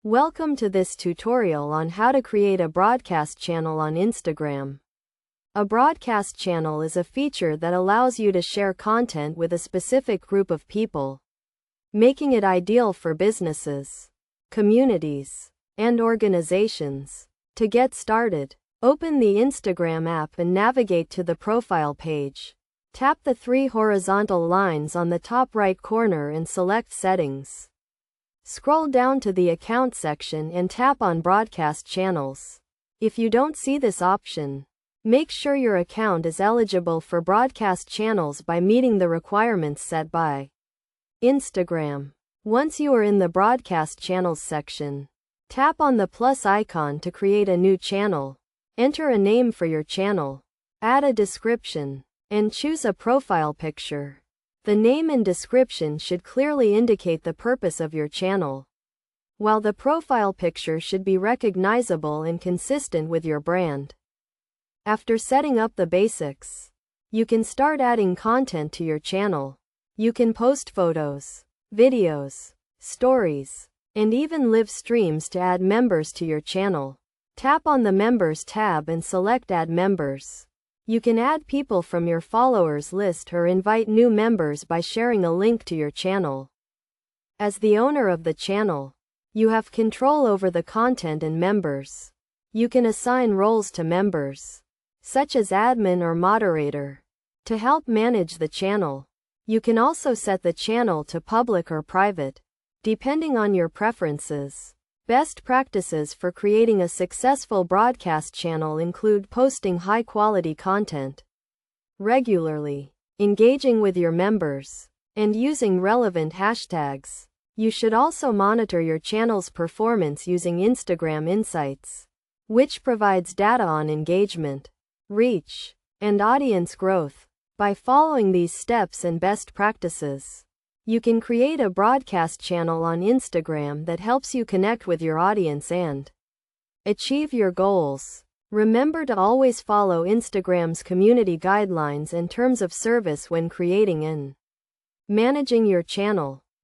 Welcome to this tutorial on how to create a broadcast channel on Instagram. A broadcast channel is a feature that allows you to share content with a specific group of people, making it ideal for businesses, communities, and organizations. To get started, open the Instagram app and navigate to the profile page. Tap the three horizontal lines on the top right corner and select Settings. Scroll down to the Account section and tap on Broadcast Channels. If you don't see this option, make sure your account is eligible for broadcast channels by meeting the requirements set by Instagram. Once you are in the Broadcast Channels section, tap on the plus icon to create a new channel. Enter a name for your channel, add a description, and choose a profile picture. The name and description should clearly indicate the purpose of your channel, while the profile picture should be recognizable and consistent with your brand. After setting up the basics, you can start adding content to your channel. You can post photos, videos, stories, and even live streams to add members to your channel. Tap on the Members tab and select Add Members. You can add people from your followers list or invite new members by sharing a link to your channel. As the owner of the channel, you have control over the content and members. You can assign roles to members, such as admin or moderator, to help manage the channel. You can also set the channel to public or private, depending on your preferences. Best practices for creating a successful broadcast channel include posting high-quality content regularly, engaging with your members, and using relevant hashtags. You should also monitor your channel's performance using Instagram Insights, which provides data on engagement, reach, and audience growth. By following these steps and best practices, you can create a broadcast channel on Instagram that helps you connect with your audience and achieve your goals. Remember to always follow Instagram's community guidelines and terms of service when creating and managing your channel.